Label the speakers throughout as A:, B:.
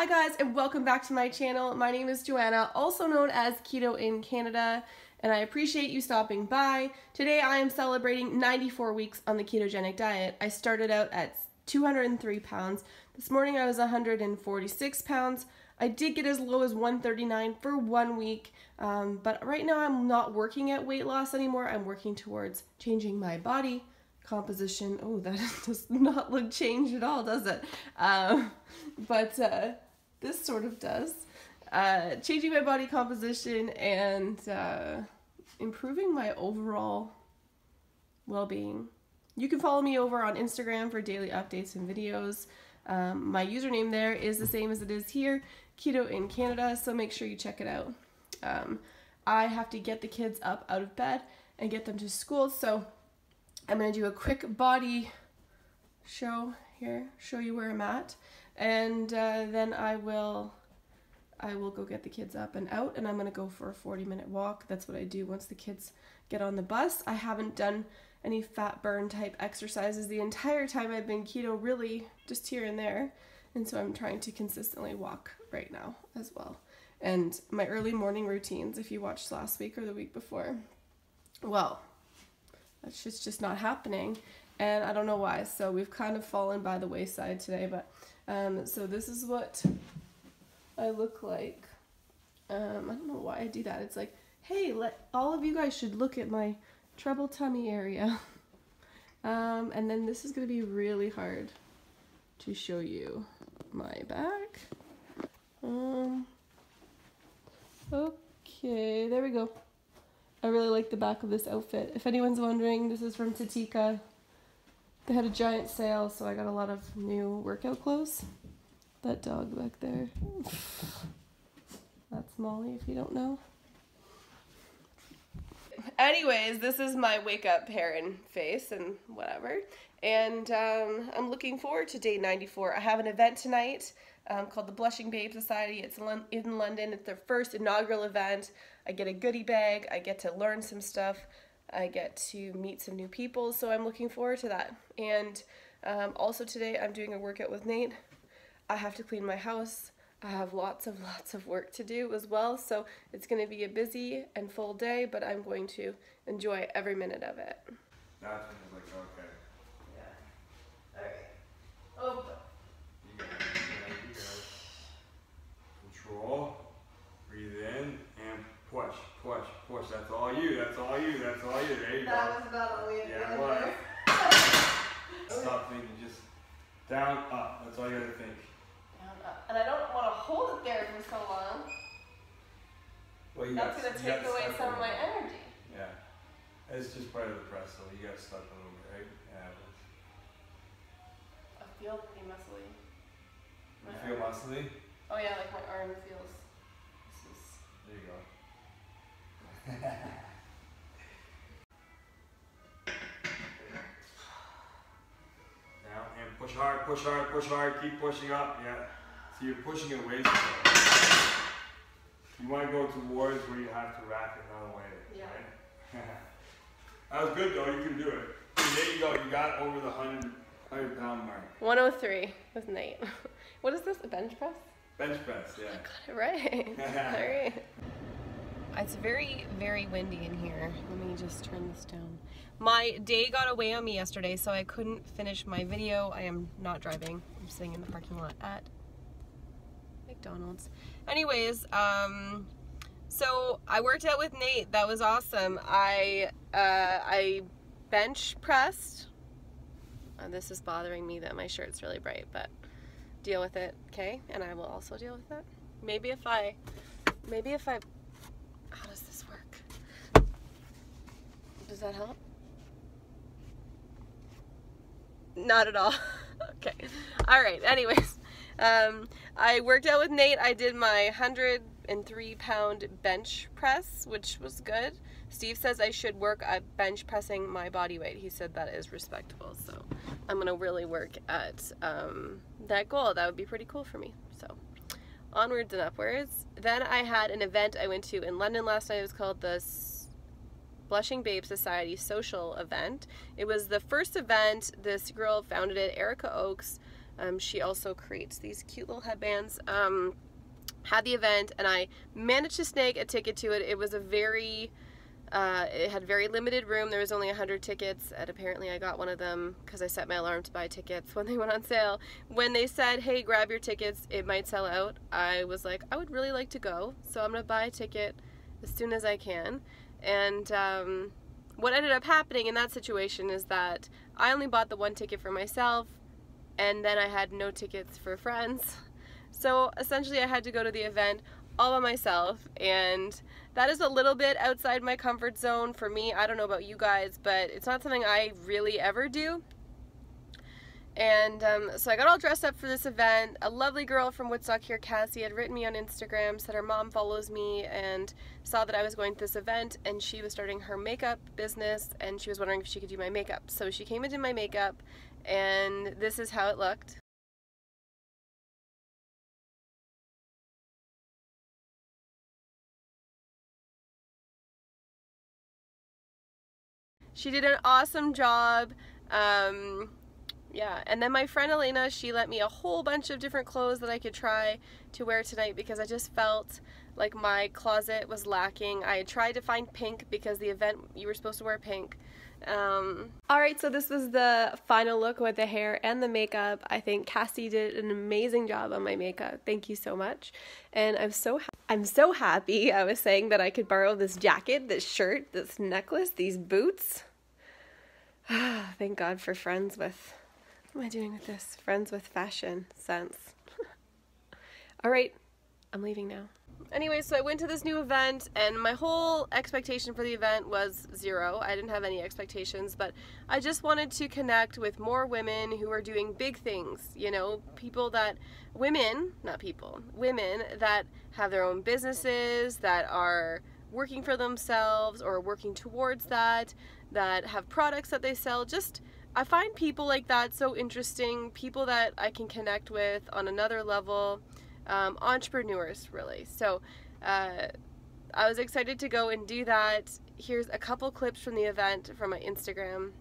A: Hi guys, and welcome back to my channel. My name is Joanna, also known as Keto in Canada, and I appreciate you stopping by. Today I am celebrating 94 weeks on the ketogenic diet. I started out at 203 pounds. This morning I was 146 pounds. I did get as low as 139 for 1 week, but right now I'm not working at weight loss anymore. I'm working towards changing my body composition. Oh, that does not look changed at all, does it? But this sort of does. Changing my body composition and improving my overall well-being. You can follow me over on Instagram for daily updates and videos. My username there is the same as it is here, Keto in Canada, so make sure you check it out. I have to get the kids up out of bed and get them to school, so I'm going to do a quick body show here, show you where I'm at, and then I will go get the kids up and out, and I'm going to go for a 40-minute walk. That's what I do once the kids get on the bus. I haven't done any fat burn type exercises the entire time I've been keto, really just here and there, and so I'm trying to consistently walk right now as well. And my early morning routines, if you watched last week or the week before, well, that's just not happening, and I don't know why. So we've kind of fallen by the wayside today, but so this is what I look like. I don't know why I do that. It's like, hey, all of you guys should look at my treble tummy area. And then this is going to be really hard to show you my back. Okay, there we go. I really like the back of this outfit. If anyone's wondering, this is from Tatika. They had a giant sale, so I got a lot of new workout clothes. That dog back there. That's Molly, if you don't know. Anyways, this is my wake up hair and face and whatever. And I'm looking forward to day 94. I have an event tonight called the Blushing Babe Society. It's in London. It's their first inaugural event. I get a goodie bag. I get to learn some stuff. I get to meet some new people. So I'm looking forward to that. And also today I'm doing a workout with Nate. I have to clean my house. I have lots of work to do as well, so it's going to be a busy and full day, but I'm going to enjoy every minute of it.
B: That's when it's like, okay.
A: Yeah. Alright. Open.
B: You go. Control. Breathe in and push, push, push. That's all you, that's all you, that's all you. There you go.
A: That was about all we had.
B: Yeah, it was. Stop thinking, just down, up. That's all you gotta think.
A: And I don't want to hold it there for so long.
B: Well,
A: that's going to take away some of my energy.
B: Yeah. It's just part of the press, so you got stuck a little bit, right? Yeah.
A: I feel pretty muscly.
B: You feel muscly?
A: Oh yeah, like my arm feels.
B: There you go. Now, and push hard, push hard, push hard. Keep pushing up, yeah. So you're pushing it away. You want to go towards where you have to rack it, not away.
A: Yeah.
B: Right? That was good though, you can do it. There you go, you got over the 100 pound mark.
A: 103 with Nate. What is this, a bench press?
B: Bench press, yeah.
A: I got it right. Alright. It's very, very windy in here. Let me just turn this down. My day got away on me yesterday, so I couldn't finish my video. I am not driving. I'm sitting in the parking lot at McDonald's. Anyways, so I worked out with Nate. That was awesome. I bench pressed. This is bothering me that my shirt's really bright, but deal with it, okay? And I will also deal with that. Maybe if I, how does this work? Does that help? Not at all. Okay. All right. Anyways, I worked out with Nate. I did my 103-pound bench press, which was good. Steve says I should work at bench pressing my body weight. He said that is respectable. So I'm going to really work at that goal. That would be pretty cool for me. So onwards and upwards. Then I had an event I went to in London last night. It was called the Blushing Babe Society social event. It was the first event. This girl founded it, Erica Oakes. She also creates these cute little headbands. Had the event, and I managed to snag a ticket to it. It was a very it had very limited room. There was only 100 tickets, and apparently I got one of them because I set my alarm to buy tickets when they went on sale. When they said, hey, grab your tickets, it might sell out, I was like, I would really like to go, so I'm gonna buy a ticket as soon as I can. And what ended up happening in that situation is that I only bought the one ticket for myself, and then I had no tickets for friends. So essentially I had to go to the event all by myself, and that is a little bit outside my comfort zone for me. I don't know about you guys, but it's not something I really ever do. And so I got all dressed up for this event. A lovely girl from Woodstock here, Cassie, had written me on Instagram, said her mom follows me and saw that I was going to this event, and she was starting her makeup business, and she was wondering if she could do my makeup. So she came and did my makeup, and this is how it looked. She did an awesome job. Yeah, and then my friend Elena, she lent me a whole bunch of different clothes that I could try to wear tonight because I just felt like my closet was lacking. I had tried to find pink because the event, you were supposed to wear pink. Alright, so this was the final look with the hair and the makeup. I think Cassie did an amazing job on my makeup. Thank you so much. And I'm so happy I was saying that I could borrow this jacket, this shirt, this necklace, these boots. Thank God for friends with, what am I doing with this? Friends with fashion sense. Alright, I'm leaving now. Anyway, so I went to this new event, and my whole expectation for the event was zero. I didn't have any expectations, but I just wanted to connect with more women who are doing big things, you know, women that have their own businesses, that are working for themselves or working towards that have products that they sell. I find people like that so interesting, people that I can connect with on another level. Entrepreneurs, really. So I was excited to go and do that. Here's a couple clips from the event from my Instagram.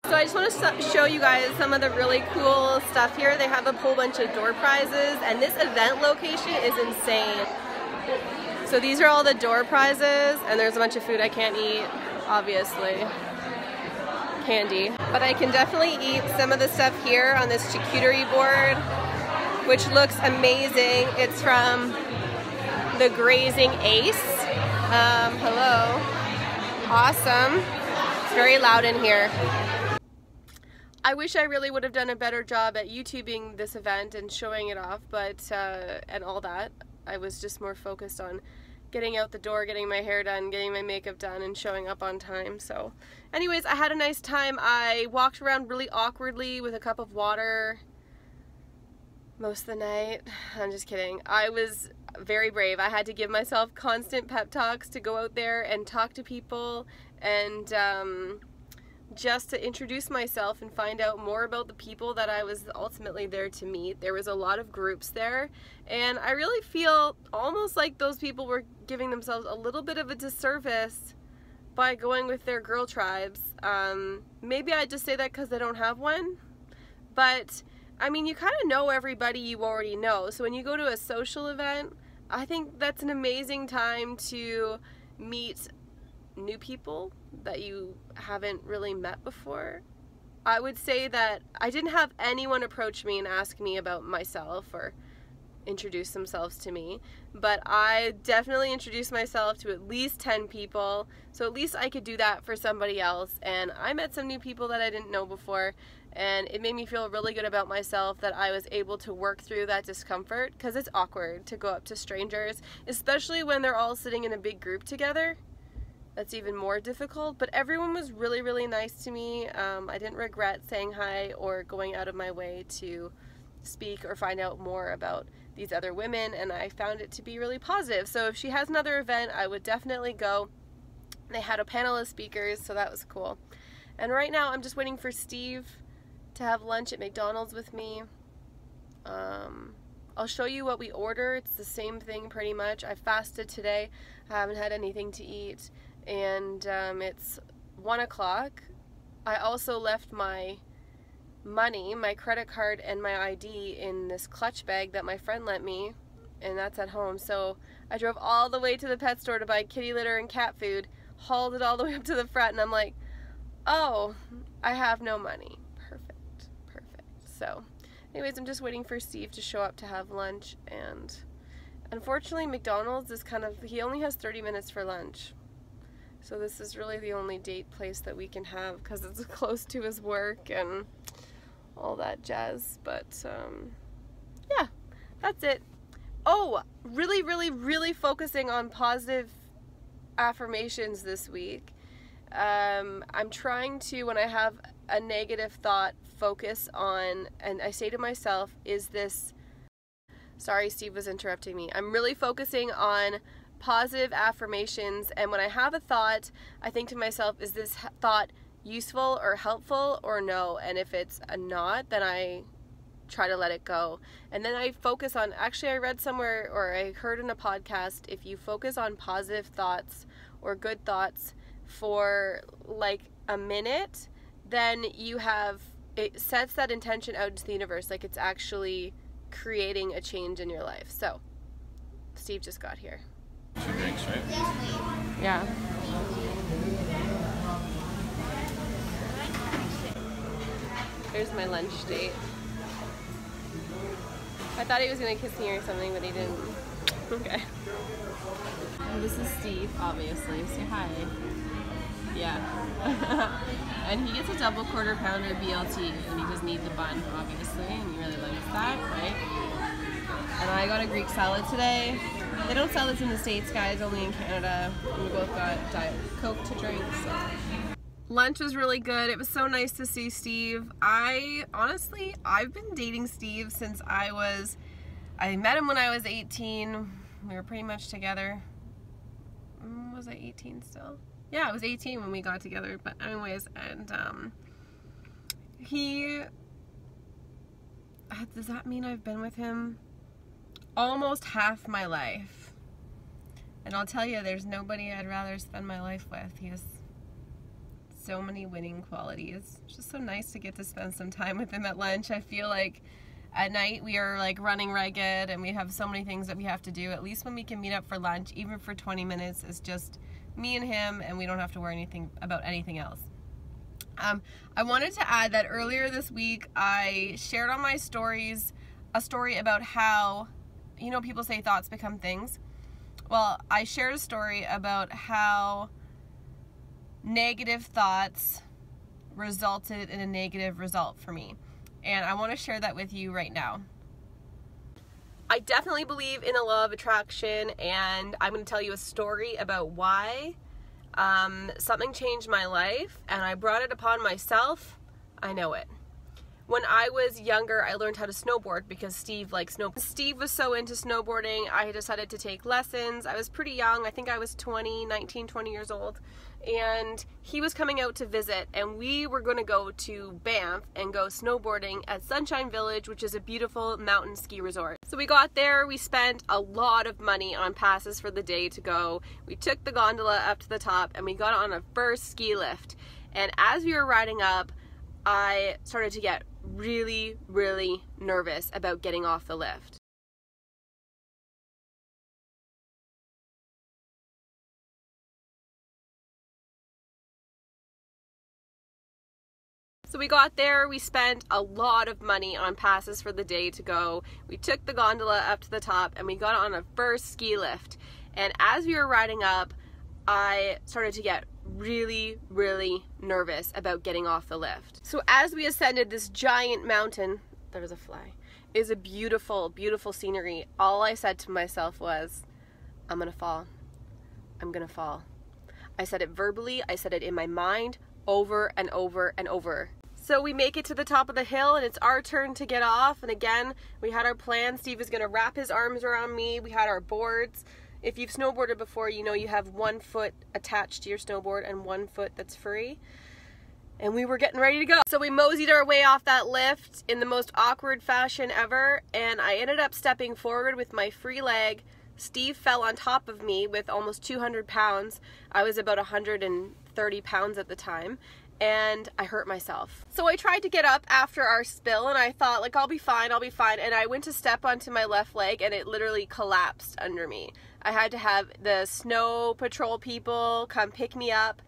A: So I just want to show you guys some of the really cool stuff here. They have a whole bunch of door prizes, and this event location is insane. So these are all the door prizes, and there's a bunch of food I can't eat, obviously. Candy. But I can definitely eat some of the stuff here on this charcuterie board, which looks amazing. It's from the Grazing Ace. Hello. Awesome. It's very loud in here. I wish I really would have done a better job at YouTubing this event and showing it off, but and all that. I was just more focused on getting out the door, getting my hair done, getting my makeup done, and showing up on time. So anyways, I had a nice time. I walked around really awkwardly with a cup of water most of the night. I'm just kidding. I was very brave. I had to give myself constant pep talks to go out there and talk to people, and just to introduce myself and find out more about the people that I was ultimately there to meet. There was a lot of groups there, and I really feel almost like those people were giving themselves a little bit of a disservice by going with their girl tribes. Maybe I just say that because I don't have one, but I mean, you kind of know everybody you already know. So when you go to a social event, I think that's an amazing time to meet new people that you haven't really met before. I would say that I didn't have anyone approach me and ask me about myself or introduce themselves to me, but I definitely introduced myself to at least 10 people, so at least I could do that for somebody else. And I met some new people that I didn't know before, and it made me feel really good about myself that I was able to work through that discomfort, because it's awkward to go up to strangers, especially when they're all sitting in a big group together. That's even more difficult, but everyone was really, really nice to me. I didn't regret saying hi or going out of my way to speak or find out more about these other women, and I found it to be really positive. So if she has another event, I would definitely go. They had a panel of speakers, so that was cool. And right now I'm just waiting for Steve to have lunch at McDonald's with me. I'll show you what we order. It's the same thing pretty much. I fasted today. I haven't had anything to eat, and it's 1 o'clock. I also left my money, my credit card and my ID, in this clutch bag that my friend lent me, and that's at home. So I drove all the way to the pet store to buy kitty litter and cat food, hauled it all the way up to the front, and I'm like, oh, I have no money. Perfect, perfect. So anyways, I'm just waiting for Steve to show up to have lunch, and unfortunately McDonald's is he only has 30 minutes for lunch. So this is really the only date place that we can have because it's close to his work and all that jazz. But yeah, that's it. Oh, really focusing on positive affirmations this week. I'm trying to, when I have a negative thought, focus on, and I say to myself, is this, sorry, Steve was interrupting me. I'm really focusing on positive affirmations, and when I have a thought, I think to myself, is this thought useful or helpful or no? And if it's a not, then I try to let it go. And then I focus on, actually I read somewhere, or I heard in a podcast, if you focus on positive thoughts or good thoughts for like a minute, then it sets that intention out into the universe, like it's actually creating a change in your life. So Steve just got here.
B: 2 drinks, right?
A: Yeah. Here's my lunch date. I thought he was gonna kiss me or something, but he didn't. Okay. This is Steve, obviously. Say hi. Yeah. And he gets a double quarter pounder BLT, and he does need the bun, obviously, and he really likes that, right? And I got a Greek salad today. They don't sell this in the States, guys, only in Canada. And we both got Diet Coke to drink, so. Lunch was really good. It was so nice to see Steve. Honestly, I've been dating Steve since I met him when I was 18. We were pretty much together. Was I 18 still? Yeah, I was 18 when we got together, but anyways, and does that mean I've been with him almost half my life? And I'll tell you, there's nobody I'd rather spend my life with. He has so many winning qualities. It's just so nice to get to spend some time with him at lunch. I feel like at night we are like running ragged and we have so many things that we have to do. At least when we can meet up for lunch, even for 20 minutes, it's just me and him, and we don't have to worry about anything else. I wanted to add that earlier this week I shared on my stories a story about how, you know, people say thoughts become things. Well, I shared a story about how negative thoughts resulted in a negative result for me. And I want to share that with you right now. I definitely believe in the law of attraction, and I'm going to tell you a story about why something changed my life, and I brought it upon myself. I know it. When I was younger, I learned how to snowboard because Steve likes snowboarding. Steve was so into snowboarding, I decided to take lessons. I was pretty young. I think I was 19, 20 years old. And he was coming out to visit, and we were going to go to Banff and go snowboarding at Sunshine Village, which is a beautiful mountain ski resort. So we got there, we spent a lot of money on passes for the day to go. We took the gondola up to the top, and we got on a first ski lift. And as we were riding up, I started to get really nervous about getting off the lift. So we got there, we spent a lot of money on passes for the day to go. We took the gondola up to the top, and we got on a first ski lift. And as we were riding up, I started to get really nervous about getting off the lift. So as we ascended this giant mountain, there was a fly, is a beautiful scenery. All I said to myself was, I'm gonna fall. I'm gonna fall. I said it verbally, I said it in my mind, over and over and over. So we make it to the top of the hill, and it's our turn to get off. And again, we had our plan. Steve is gonna wrap his arms around me. We had our boards. If you've snowboarded before, you know you have one foot attached to your snowboard and one foot that's free. And we were getting ready to go. So we moseyed our way off that lift in the most awkward fashion ever, and I ended up stepping forward with my free leg. Steve fell on top of me with almost 200 pounds. I was about 130 pounds at the time. and I hurt myself. So I tried to get up after our spill and I thought like, I'll be fine. And I went to step onto my left leg and it literally collapsed under me. I had to have the snow patrol people come pick me up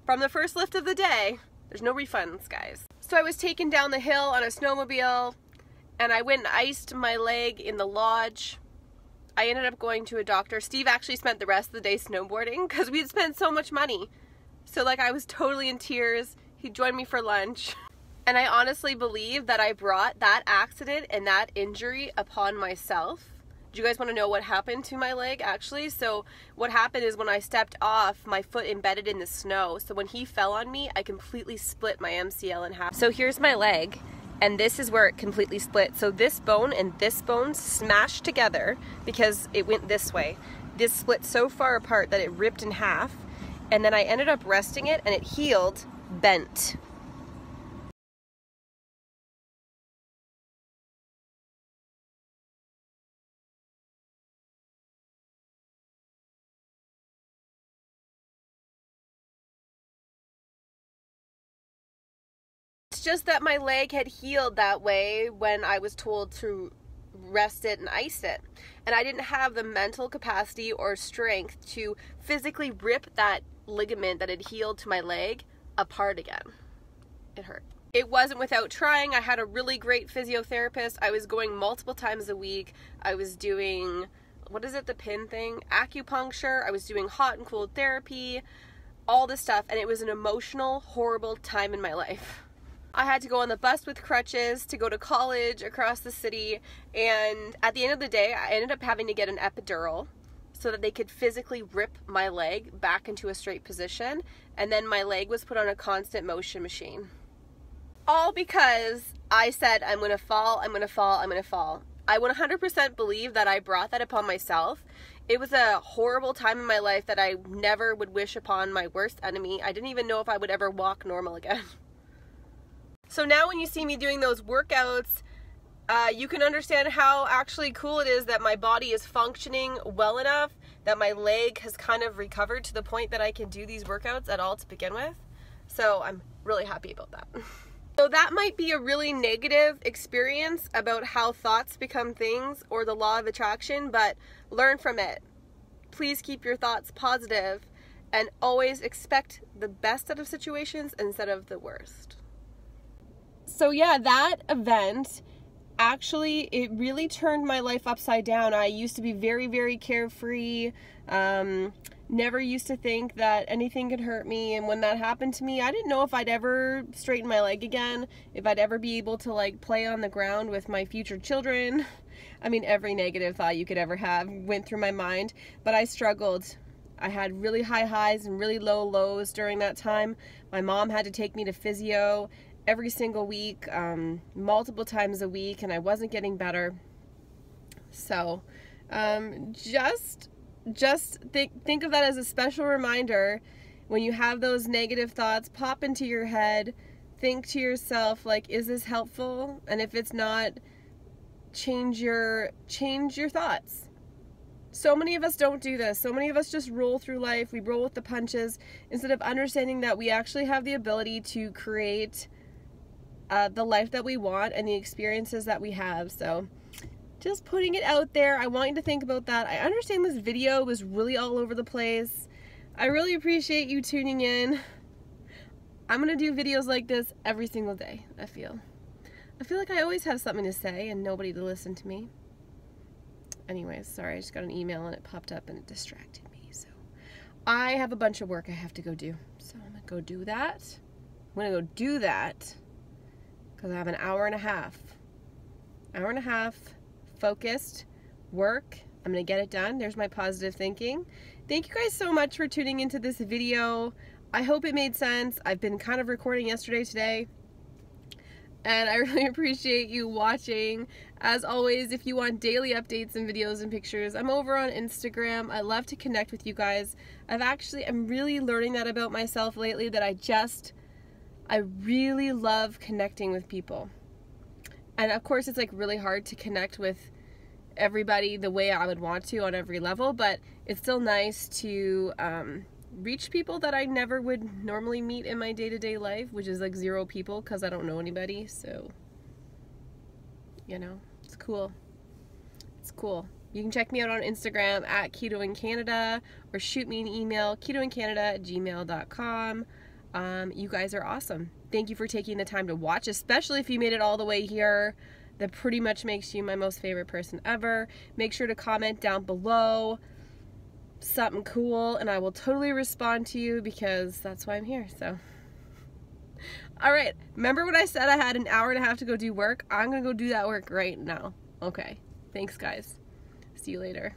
A: from the first lift of the day. There's no refunds, guys. So I was taken down the hill on a snowmobile and I went and iced my leg in the lodge. I ended up going to a doctor. Steve actually spent the rest of the day snowboarding because we had spent so much money. So like I was totally in tears. He joined me for lunch. And I honestly believe that I brought that accident and that injury upon myself. Do you guys want to know what happened to my leg actually? So what happened is when I stepped off, my foot embedded in the snow. So when he fell on me, I completely split my MCL in half. So here's my leg. And this is where it completely split. So this bone and this bone smashed together because it went this way. This split so far apart that it ripped in half. And then I ended up resting it and it healed bent. It's just that my leg had healed that way when I was told to rest it and ice it. And I didn't have the mental capacity or strength to physically rip that ligament that had healed to my leg apart again. It hurt. It wasn't without trying. I had a really great physiotherapist. I was going multiple times a week. I was doing, what is it, the pin thing? Acupuncture. I was doing hot and cold therapy, all this stuff. And it was an emotional, horrible time in my life. I had to go on the bus with crutches to go to college across the city. And at the end of the day, I ended up having to get an epidural so that they could physically rip my leg back into a straight position. And then my leg was put on a constant motion machine. All because I said, I'm gonna fall, I'm gonna fall, I'm gonna fall. I 100% believe that I brought that upon myself. It was a horrible time in my life that I never would wish upon my worst enemy. I didn't even know if I would ever walk normal again. So now when you see me doing those workouts, you can understand how actually cool it is that my body is functioning well enough that my leg has kind of recovered to the point that I can do these workouts at all to begin with. So I'm really happy about that. So that might be a really negative experience about how thoughts become things or the law of attraction, but learn from it. Please keep your thoughts positive and always expect the best out of situations instead of the worst. So yeah, that event, actually, it really turned my life upside down. I used to be very, very carefree, never used to think that anything could hurt me. And when that happened to me, I didn't know if I'd ever straighten my leg again, if I'd ever be able to like play on the ground with my future children. I mean, every negative thought you could ever have went through my mind, but I struggled. I had really high highs and really low lows during that time. My mom had to take me to physio every single week, multiple times a week, and I wasn't getting better. So just think of that as a special reminder. When you have those negative thoughts pop into your head, think to yourself, like, is this helpful? And if it's not, change your thoughts. So many of us don't do this. So many of us just roll through life. We roll with the punches instead of understanding that we actually have the ability to create the life that we want and the experiences that we have. So just putting it out there. I want you to think about that. I understand this video was really all over the place. I really appreciate you tuning in. I'm gonna do videos like this every single day. I feel like I always have something to say and nobody to listen to me. Anyways, sorry, I just got an email and it popped up and it distracted me. So I have a bunch of work I have to go do. So I'm gonna go do that. Because I have an hour and a half focused work. I'm gonna get it done. There's my positive thinking. Thank you guys so much for tuning into this video. I hope it made sense. I've been kind of recording yesterday, today, and I really appreciate you watching. As always, if you want daily updates and videos and pictures, I'm over on Instagram. I love to connect with you guys. I'm really learning that about myself lately, that I really love connecting with people. And of course, it's like really hard to connect with everybody the way I would want to on every level, but it's still nice to reach people that I never would normally meet in my day-to-day life, which is like 0 people because I don't know anybody. So, you know, it's cool. It's cool. You can check me out on Instagram at Keto in Canada, or shoot me an email, ketoincanada@gmail.com. You guys are awesome. Thank you for taking the time to watch, especially if you made it all the way here. That pretty much makes you my most favorite person ever. Make sure to comment down below something cool, and I will totally respond to you because that's why I'm here. So, all right, remember when I said I had an hour and a half to go do work? I'm gonna go do that work right now. Okay, thanks guys. See you later.